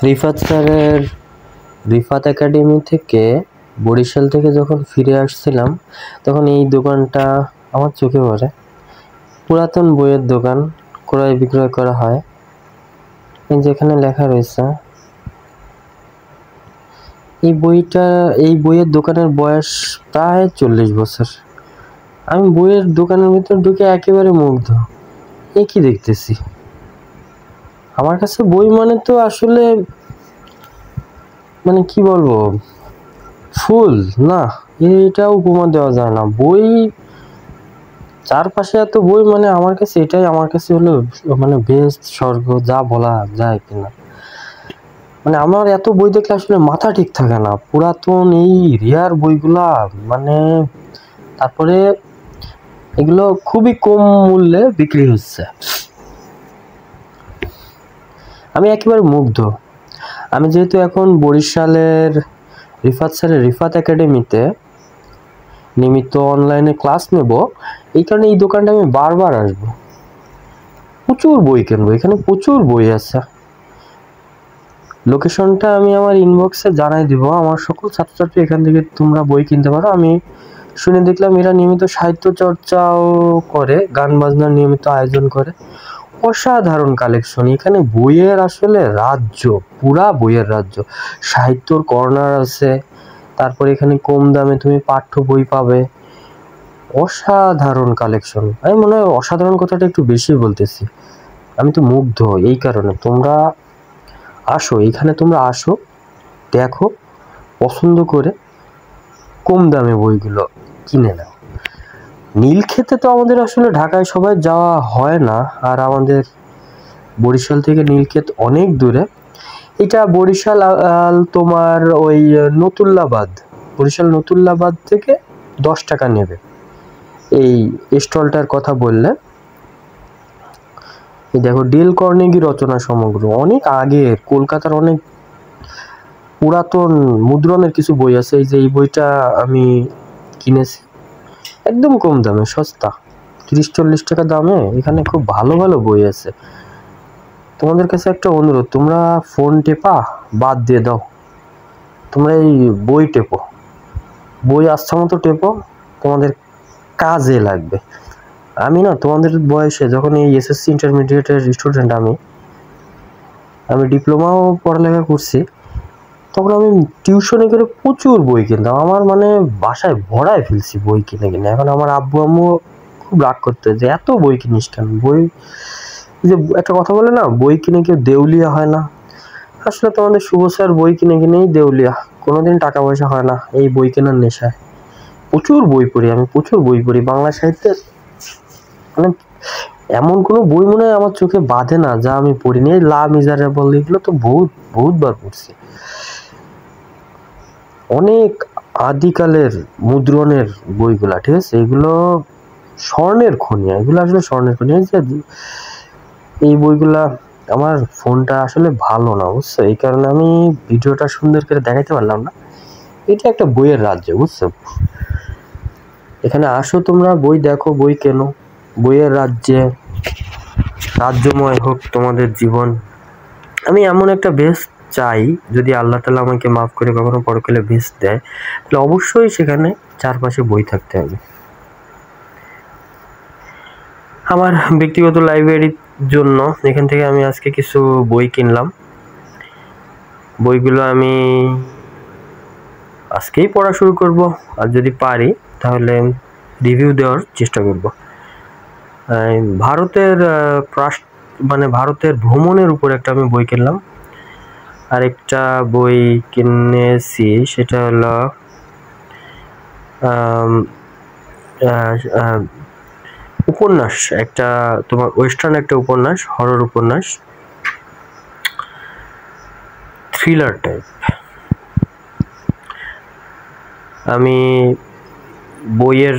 রিফাত স্যারের রিফাত একাডেমি থেকে বরিশাল থেকে যখন ফিরে আসছিলাম তখন এই দোকানটা আমার চোখে পড়ে। পুরাতন বইয়ের দোকান, ক্রয় বিক্রয় করা হয়। যেখানে লেখা রয়েছে এই বইয়ের দোকানের বয়স প্রায় 40 বছর। আমি বইয়ের দোকানের ভিতর ঢুকে একেবারে মুগ্ধ। এ কি দেখতেছি! আমার কাছে বই মানে তো আসলে মানে কি বলবো, ফুল না, এটাও উপমা দেওয়া যায় না। বই চারপাশে এত বই, মানে আমার কাছে হলো মানে বেস্ট স্বর্গ, যা বলা যায় কিনা। মানে আমার এত বই দেখলে আসলে মাথা ঠিক থাকে না। পুরাতন এই রেয়ার বইগুলা, মানে তারপরে এগুলো খুবই কম মূল্যে বিক্রি হচ্ছে। আমি একেবারে মুগ্ধ। আমি যেহেতু এখন বরিশালের রিফাত স্যারের রিফাত একাডেমিতে নিয়মিত অনলাইনে ক্লাস নেব, এই কারণে এই দোকানটা আমি বারবার আসবো। প্রচুর বই কিনবো, এখানে প্রচুর বই আছে। লোকেশনটা আমি আমার ইনবক্সে জানাই দিব। আমার সকল ছাত্রছাত্রী এখান থেকে তোমরা বই কিনতে পারো। আমি শুনে দেখলাম এরা নিয়মিত সাহিত্য চর্চাও করে, গান বাজনার নিয়মিত আয়োজন করে। অসাধারণ কালেকশন, এখানে বইয়ের আসলে রাজ্য, পুরা বইয়ের রাজ্য। সাহিত্যর কর্নার আছে, তারপর এখানে কম দামে তুমি পাঠ্য বই পাবে। অসাধারণ কালেকশন। আমি মনে হয় অসাধারণ কথাটা একটু বেশি বলতেছি। আমি তো মুগ্ধ। এই কারণে তোমরা আসো, এখানে তোমরা আসো, দেখো, পছন্দ করে কম দামে বইগুলো কিনে নাও। নীলক্ষেতে তো আমাদের আসলে ঢাকায় সবাই যাওয়া হয় না, আর আমাদের বরিশাল থেকে নীলক্ষেত অনেক দূরে। এটা বরিশাল তোমার ওই বরিশাল নতুল্লাবাদ থেকে 10 টাকা নেবে এই স্টলটার কথা বললে। দেখো, ডেল কার্নেগি রচনা সমগ্র, অনেক আগের কলকাতার অনেক পুরাতন মুদ্রণের কিছু বই আছে। এই যে এই বইটা আমি কিনেছি একদম কম দামে, সস্তা, 30-40 টাকা দামে। এখানে খুব ভালো ভালো বই আছে। তোমাদের কাছে একটা অনুরোধ, তোমরা ফোন টেপা বাদ দিয়ে দাও, তোমরা এই বই টেপো, বই আচ্ছা মতো টেপো, তোমাদের কাজে লাগবে। আমি না তোমাদের বয়সে যখন এই এসএসসি ইন্টারমিডিয়েটের স্টুডেন্ট, আমি ডিপ্লোমাও পড়ালেখা করছি, তখন আমি টিউশনে করে প্রচুর বই কিনতাম। আমার মানে বাসায় ভরায় ফেলছি বই কিনে কিনে। এখন আমার আব্বু আম্মু খুব রাগ করতে যে এত বই কিনিস কেন। বই, যে একটা কথা বলে না, বই কিনে কেউ দেউলিয়া হয় না। আসলে তোমাদের শুভ স্যার বই কিনে কিনেই দেউলিয়া, কোনোদিন টাকা পয়সা হয় না এই বই কেনার নেশায়। প্রচুর বই পড়ি আমি, প্রচুর বই পড়ি বাংলা সাহিত্যের। মানে এমন কোনো বই মনে হয় আমার চোখে বাঁধে না যা আমি পড়িনি। এই লা মিজারেবল, এগুলো তো বহুতবার পড়ছি। অনেক আদিকালের মুদ্রণের বইগুলা, ঠিক আছে, এগুলো স্বর্ণের খনি, এগুলো আসলে স্বর্ণের খনি। এই বইগুলা, আমার ফোনটা আসলে ভালো না, বুঝছো, এই কারণে আমি ভিডিওটা সুন্দর করে দেখাইতে পারলাম না। এটা একটা বইয়ের রাজ্য, বুঝছো। এখানে আসো তোমরা, বই দেখো, বই কেনো, বইয়ের রাজ্যে রাজ্যময় হোক তোমাদের জীবন। আমি এমন একটা বেস্ট চাই, যদি আল্লাহ তাআলা আমাকে মাফ করে কখনো পরকালে বেস্ট দেয়, তাহলে অবশ্যই সেখানে চারপাশে বই থাকতে হবে। আমার ব্যক্তিগত লাইব্রেরির জন্য এখান থেকে আমি আজকে কিছু বই কিনলাম। বইগুলো আমি আজকেই পড়া শুরু করব, আর যদি পারি তাহলে রিভিউ দেওয়ার চেষ্টা করব। ভারতের ভারতের ভ্রমণের উপর একটা আমি বই কিনলাম। আরেকটা বই কিনেছি, সেটা হলো উপন্যাস, একটা তোমার ওয়েস্টার্ন একটা উপন্যাস, হরর উপন্যাস, থ্রিলার টাইপ। আমি বইয়ের